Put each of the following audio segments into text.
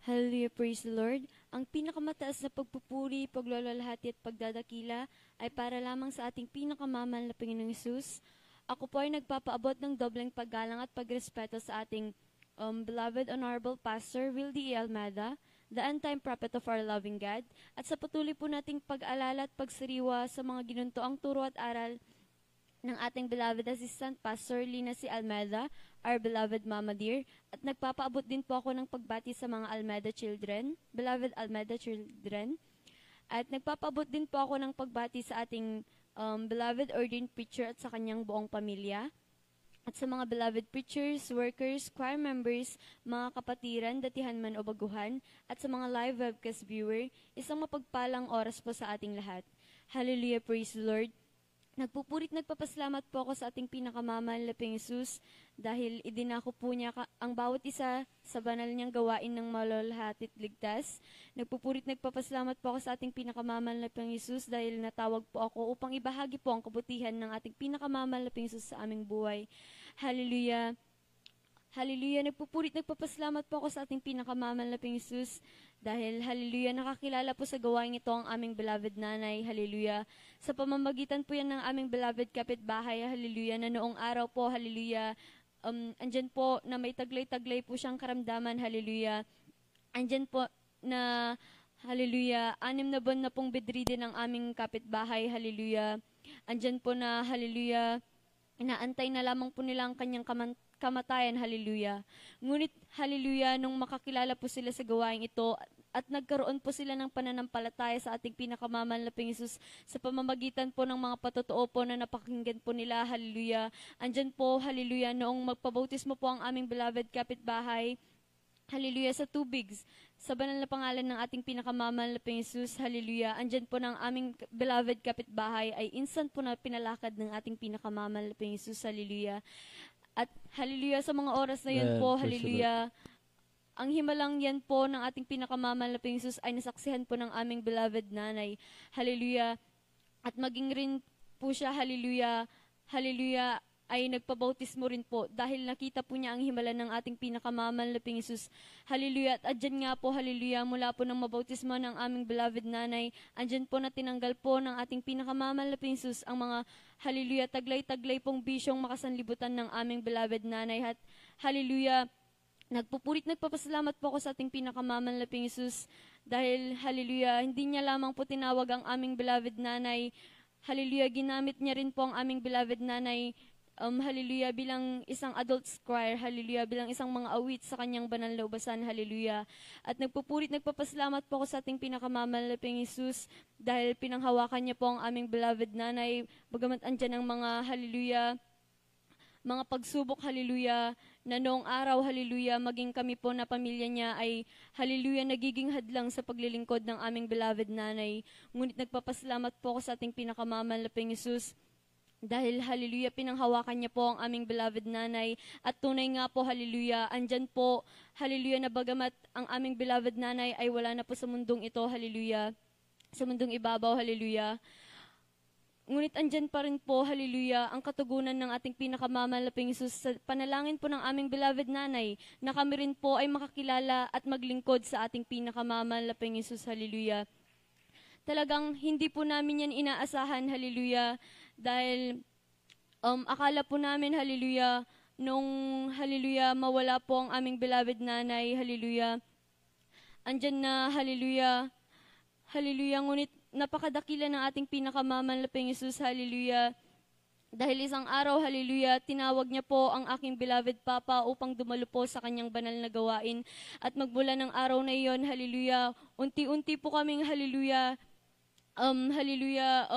Hallelujah, praise the Lord. Ang pinakamataas na pagpupuri, paglalalahati at pagdadakila ay para lamang sa ating pinakamamahal na Panginoong Hesus. Ako po ay nagpapaabot ng dobleng paggalang at pagrespeto sa ating beloved Honorable Pastor Wildy E. Almada, the end-time prophet of our loving God, at sa patuloy po nating pag-alala at pagsiriwa sa mga ginuntoang turo at aral ng ating beloved assistant Pastor Lina C. Almeda, our beloved Mama Dear, at nagpapaabot din po ako ng pagbati sa mga Almeda children, beloved Almeda children, at nagpapaabot din po ako ng pagbati sa ating beloved ordained preacher at sa kanyang buong pamilya, at sa mga beloved preachers, workers, choir members, mga kapatiran, datihan man o baguhan, at sa mga live webcast viewer, isang mapagpalang oras po sa ating lahat. Hallelujah, praise the Lord. Nagpupurit nagpapasalamat po ako sa ating pinakamamahal na Panginoong Hesus dahil idinako po niya ang bawat isa sa banal niyang gawain ng maluwalhati at ligtas. Nagpupurit nagpapasalamat po ako sa ating pinakamamahal na Panginoong Hesus dahil natawag po ako upang ibahagi po ang kabutihan ng ating pinakamamahal na Panginoong Hesus sa aming buhay. Hallelujah! Hallelujah! Nagpupurit nagpapasalamat po ako sa ating pinakamamahal na Panginoong Hesus dahil, hallelujah, nakakilala po sa gawain ito ang aming beloved nanay, hallelujah. Sa pamamagitan po yan ng aming beloved kapitbahay, hallelujah, na noong araw po, hallelujah, andyan po na may taglay-taglay po siyang karamdaman, hallelujah. Andyan po na, hallelujah, 6 na buwan na pong bedridden ng aming kapitbahay, hallelujah. Andyan po na, hallelujah, inaantay na lamang po nila ang kanyang kamatayan, hallelujah. Ngunit, hallelujah, nung makakilala po sila sa gawaing ito at nagkaroon po sila ng pananampalataya sa ating pinakamamahal na Panginoong Hesus sa pamamagitan po ng mga patotoo po na napakinggan po nila, hallelujah. Andyan po, hallelujah, noong magpabautismo po ang aming beloved kapitbahay, hallelujah, sa tubig, sa banal na pangalan ng ating pinakamamahal na Panginoong Hesus, hallelujah. Andyan po ng aming beloved kapitbahay ay instant po na pinalakad ng ating pinakamamahal na Panginoong Hesus, hallelujah. At hallelujah, sa mga oras na yun po, hallelujah, ang himalang yan po ng ating pinakamamahal na Panginoong Hesus ay nasaksihan po ng aming beloved nanay, hallelujah. At maging rin po siya, hallelujah, hallelujah, ay nagpabautismo rin po dahil nakita po niya ang himala ng ating pinakamamahal na Panginoong Hesus. Hallelujah. At andyan nga po, hallelujah, mula po ng mabautismo ng aming beloved nanay, andyan po na tinanggal po ng ating pinakamamahal na Panginoong Hesus ang mga, hallelujah, taglay-taglay pong bisyong makasanlibutan ng aming beloved nanay. At hallelujah, nagpupurit nagpapasalamat po ako sa ating pinakamamahal na Panginoong Hesus dahil, hallelujah, hindi niya lamang po tinawag ang aming beloved nanay, hallelujah, ginamit niya rin po ang aming beloved nanay, hallelujah, bilang isang adult choir, hallelujah, bilang isang mga awit sa kanyang banal na ubasan, hallelujah. At nagpupurit, nagpapasalamat po ako sa ating pinakamamahal na Panginoong Hesus dahil pinanghawakan niya po ang aming beloved nanay, bagamat andyan ang mga, hallelujah, mga pagsubok, hallelujah, na noong araw, hallelujah, maging kami po na pamilya niya ay, hallelujah, nagiging hadlang sa paglilingkod ng aming beloved nanay. Ngunit nagpapasalamat po ako sa ating pinakamamahal na Panginoong Hesus dahil, hallelujah, pinanghawakan niya po ang aming beloved nanay. At tunay nga po, hallelujah, andyan po, hallelujah, na bagamat ang aming beloved nanay ay wala na po sa mundong ito, hallelujah, sa mundong ibabaw, hallelujah. Ngunit andyan pa rin po, hallelujah, ang katugunan ng ating pinakamamahal na Panginoong Hesus sa panalangin po ng aming beloved nanay na kami rin po ay makakilala at maglingkod sa ating pinakamamahal na Panginoong Hesus, hallelujah. Talagang hindi po namin yan inaasahan, hallelujah, dahil akala po namin, hallelujah, nung, hallelujah, mawala po ang aming beloved nanay, hallelujah, andyan na, hallelujah, hallelujah, ngunit napakadakila ng ating pinakamamahal na Panginoong Hesus, hallelujah, dahil isang araw, hallelujah, tinawag niya po ang aking beloved Papa upang dumalo po sa kanyang banal na gawain. At magmula ng araw na iyon, hallelujah, unti-unti po kaming, hallelujah, hallelujah,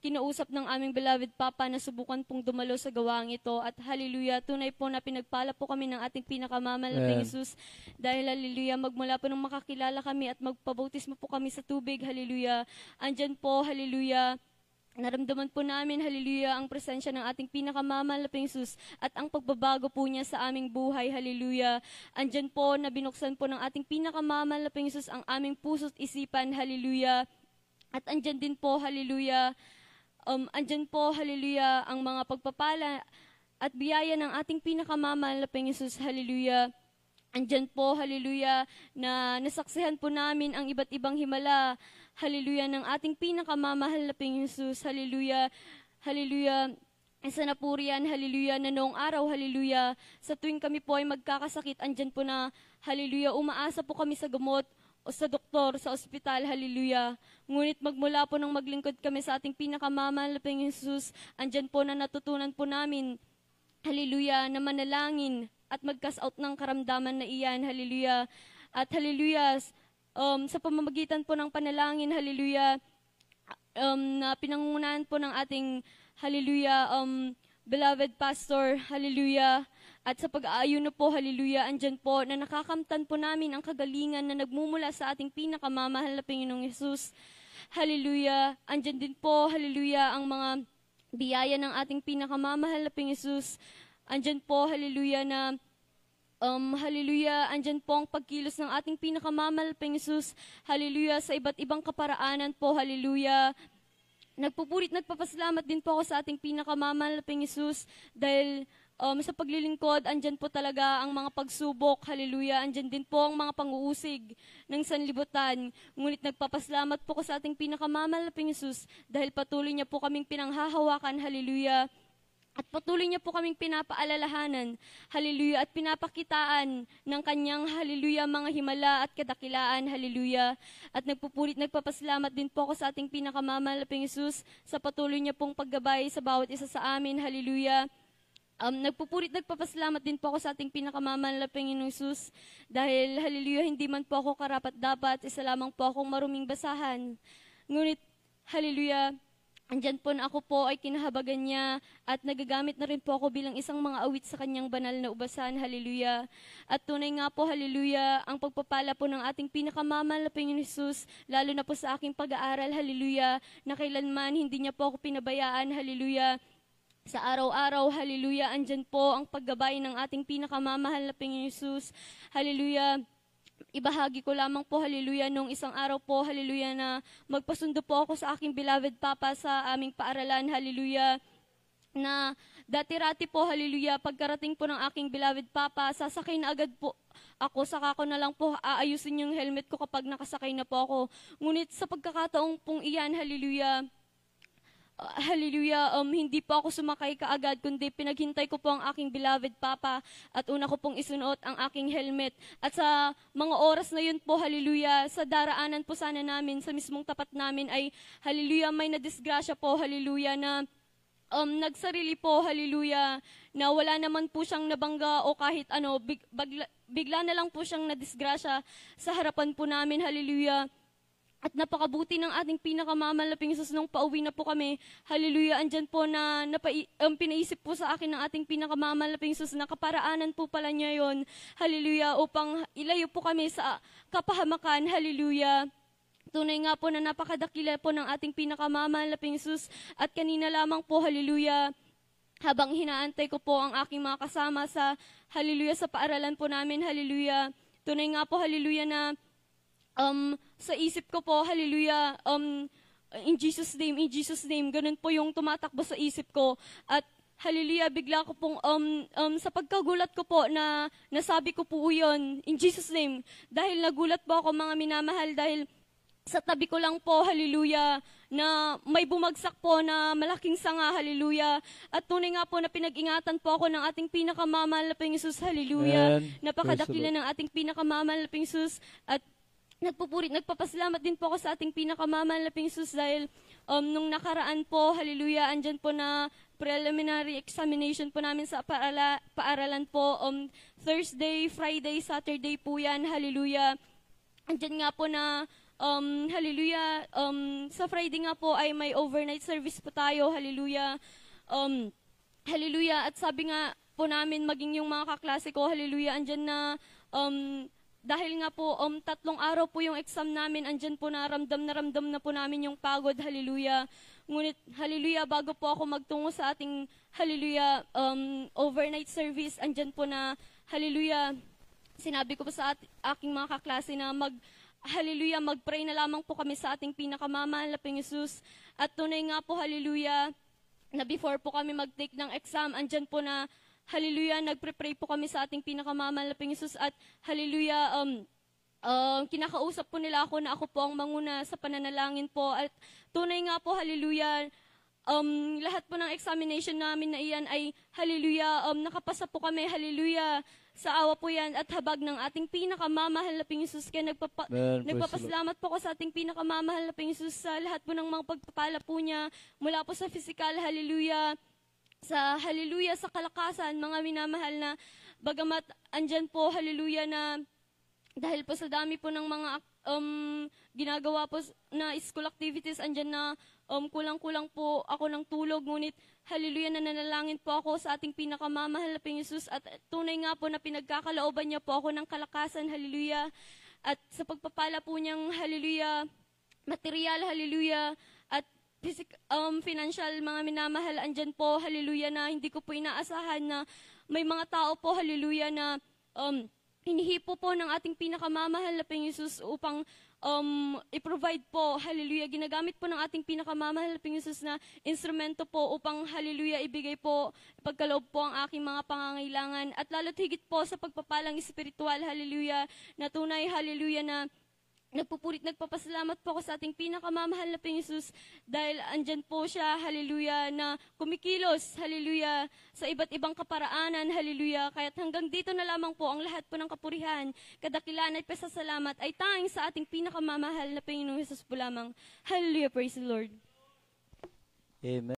kinausap ng aming beloved Papa na subukan pong dumalo sa gawaang ito. At hallelujah, tunay po na pinagpala po kami ng ating pinakamamahal na Panginoong Hesus dahil, hallelujah, magmula po nung makakilala kami at magpabautismo po kami sa tubig, hallelujah, andyan po, hallelujah, naramdaman po namin, hallelujah, ang presensya ng ating pinakamamahal na Panginoong Hesus at ang pagbabago po niya sa aming buhay, hallelujah. Andyan po na binuksan po ng ating pinakamamahal na Panginoong Hesus ang aming puso't isipan, hallelujah. At andyan din po, hallelujah, andyan po, hallelujah, ang mga pagpapala at biyaya ng ating pinakamamahal na Panginoong Hesus, hallelujah. andyan po, hallelujah, na nasaksihan po namin ang iba't ibang himala, hallelujah, ng ating pinakamamahal na Panginoong Jesus, hallelujah, hallelujah. Isa na po riyan, hallelujah, na noong araw, hallelujah, sa tuwing kami po ay magkakasakit, andyan po na, hallelujah, umaasa po kami sa gamot o sa doktor, sa ospital, hallelujah. Ngunit magmula po nang maglingkod kami sa ating pinakamamahal na Panginoong Jesus, andyan po na natutunan po namin, hallelujah, na manalangin at mag-cast out ng karamdaman na iyan, hallelujah. At hallelujah, sa pamamagitan po ng panalangin, hallelujah, na pinangungunahan po ng ating hallelujah, beloved pastor, hallelujah, at sa pag-aayuno po, hallelujah, andyan po na nakakamtan po namin ang kagalingan na nagmumula sa ating pinakamamahal na Panginoong Yesus, hallelujah, andyan din po, hallelujah, ang mga biyaya ng ating pinakamamahal na Panginoong Yesus, andyan po, hallelujah, na hallelujah, andyan po ang pagkilos ng ating pinakamamahal na Panginoong Yesus, hallelujah, sa iba't ibang kaparaanan po, hallelujah. Nagpapasalamat din po ako sa ating pinakamamahal na Panginoong Hesus dahil sa paglilingkod, andyan po talaga ang mga pagsubok, hallelujah, andyan din po ang mga pang-uusig ng sanlibutan. Ngunit nagpapasalamat po ko sa ating pinakamamahal na Panginoong Hesus dahil patuloy niya po kaming pinanghahawakan, hallelujah, at patuloy niya po kaming pinapaalalahanan, hallelujah, at pinapakitaan ng kanyang, hallelujah, mga himala at kadakilaan, hallelujah. At nagpapasalamat din po ako sa ating pinakamamahal na Panginoong Hesus sa patuloy niya pong paggabay sa bawat isa sa amin, hallelujah. Nagpapasalamat din po ako sa ating pinakamamahal na Panginoong Hesus dahil, hallelujah, hindi man po ako karapat-dapat, isa lamang po akong maruming basahan. Ngunit, hallelujah, andyan po na ako po ay kinahabagan niya at nagagamit na rin po ako bilang isang mga awit sa kanyang banal na ubasan, hallelujah. At tunay nga po, hallelujah, ang pagpapala po ng ating pinakamamahal na Panginoon Hesus, lalo na po sa aking pag-aaral, hallelujah, na kailanman hindi niya po ako pinabayaan, hallelujah. Sa araw-araw, hallelujah, andyan po ang paggabay ng ating pinakamamahal na Panginoon Hesus, hallelujah. Ibahagi ko lamang po, hallelujah, nung isang araw po, hallelujah, na magpasundo po ako sa aking beloved Papa sa aming paaralan, hallelujah, na dati-rati po, hallelujah, pagkarating po ng aking beloved Papa, sasakay na agad po ako, saka ko na lang po aayusin yung helmet ko kapag nakasakay na po ako. Ngunit sa pagkakataong pong iyan, hallelujah, hallelujah, hindi po ako sumakay kaagad, kundi pinaghintay ko po ang aking beloved Papa at una ko pong isunuot ang aking helmet. At sa mga oras na yun po, hallelujah, sa daraanan po sana namin, sa mismong tapat namin ay, hallelujah, may nadisgrasya po, hallelujah, na nagsarili po, hallelujah, na wala naman po siyang nabangga o kahit ano, bigla na lang po siyang nadisgrasya sa harapan po namin, hallelujah. At napakabuti ng ating pinakamamahal na Panginoong Hesus nung pauwi na po kami. Hallelujah, andyan po na pinaisip po sa akin ng ating pinakamamahal na Panginoong Hesus na kaparaanan po pala niya yon. Hallelujah, upang ilayo po kami sa kapahamakan. Hallelujah. Tunay nga po na napakadakila po ng ating pinakamamahal na Panginoong Hesus. At kanina lamang po, hallelujah, habang hinaantay ko po ang aking mga kasama sa, hallelujah, sa paaralan po namin, hallelujah. Tunay nga po, hallelujah, na sa isip ko po, hallelujah, in Jesus' name, ganun po yung tumatakbo sa isip ko. At hallelujah, bigla ko pong, sa pagkagulat ko po na nasabi ko po yun, in Jesus' name. Dahil nagulat po ako, mga minamahal, dahil sa tabi ko lang po, hallelujah, na may bumagsak po na malaking sanga, hallelujah. At tunay nga po na pinag-ingatan po ako ng ating pinakamamahal na Panginoong Hesus, hallelujah. Napakadakila ng ating pinakamamahal na Panginoong Hesus. At nagpapasalamat din po ako sa ating pinakamamahal na Panginoong Hesus dahil nung nakaraan po, hallelujah, andyan po na preliminary examination po namin sa paaralan po, Thursday, Friday, Saturday po yan, hallelujah. Andyan nga po na, hallelujah, sa Friday nga po ay may overnight service po tayo, hallelujah, hallelujah, at sabi nga po namin, maging yung mga kaklase ko, hallelujah, andyan na, dahil nga po, 3 araw po yung exam namin, andyan po na ramdam na po namin yung pagod, hallelujah. Ngunit, hallelujah, bago po ako magtungo sa ating, hallelujah, overnight service, andyan po na, hallelujah, sinabi ko po sa aking mga kaklase na hallelujah, mag-pray na lamang po kami sa ating pinakamamahal na Panginoong Hesus. At tunay nga po, hallelujah, na before po kami mag-take ng exam, andyan po na, hallelujah, nagpre-pray po kami sa ating pinakamamahal na Panginoong Hesus at hallelujah, kinakausap po nila ako na ako po ang manguna sa pananalangin po at tunay nga po, hallelujah, lahat po ng examination namin na iyan ay hallelujah, nakapasa po kami, hallelujah, sa awa po yan at habag ng ating pinakamamahal na Panginoong Hesus. Kaya nagpapasalamat po ko sa ating pinakamamahal na Panginoong Hesus sa lahat po ng mga pagpapala po niya mula po sa physical, hallelujah, sa kalakasan, mga minamahal na bagamat andyan po, hallelujah, na dahil po sa dami po ng mga ginagawa po na school activities, andyan na kulang-kulang po ako ng tulog, ngunit hallelujah, nananalangin po ako sa ating pinakamamahal na Panginoong Hesus at tunay nga po na pinagkakalooban niya po ako ng kalakasan, hallelujah, at sa pagpapala po niyang, hallelujah, material, hallelujah, at financial, mga minamahal, andyan po, hallelujah, na hindi ko po inaasahan na may mga tao po, hallelujah, na hinihipo po ng ating pinakamamahal na Panginoong Hesus upang i-provide po, hallelujah, ginagamit po ng ating pinakamamahal na Panginoong Hesus na instrumento po upang, hallelujah, ibigay po, pagkaloob po ang aking mga pangangailangan at lalo't higit po sa pagpapalang espiritual, hallelujah, na tunay, hallelujah, na nagpapasalamat po ako sa ating pinakamamahal na Panginoong Hesus dahil andyan po siya, hallelujah, na kumikilos, hallelujah, sa iba't ibang kaparaanan, hallelujah. Kaya't hanggang dito na lamang po ang lahat po ng kapurihan, kadakilaan at pasasalamat ay tanging sa ating pinakamamahal na Panginoong Hesus po lamang. Hallelujah, praise the Lord. Amen.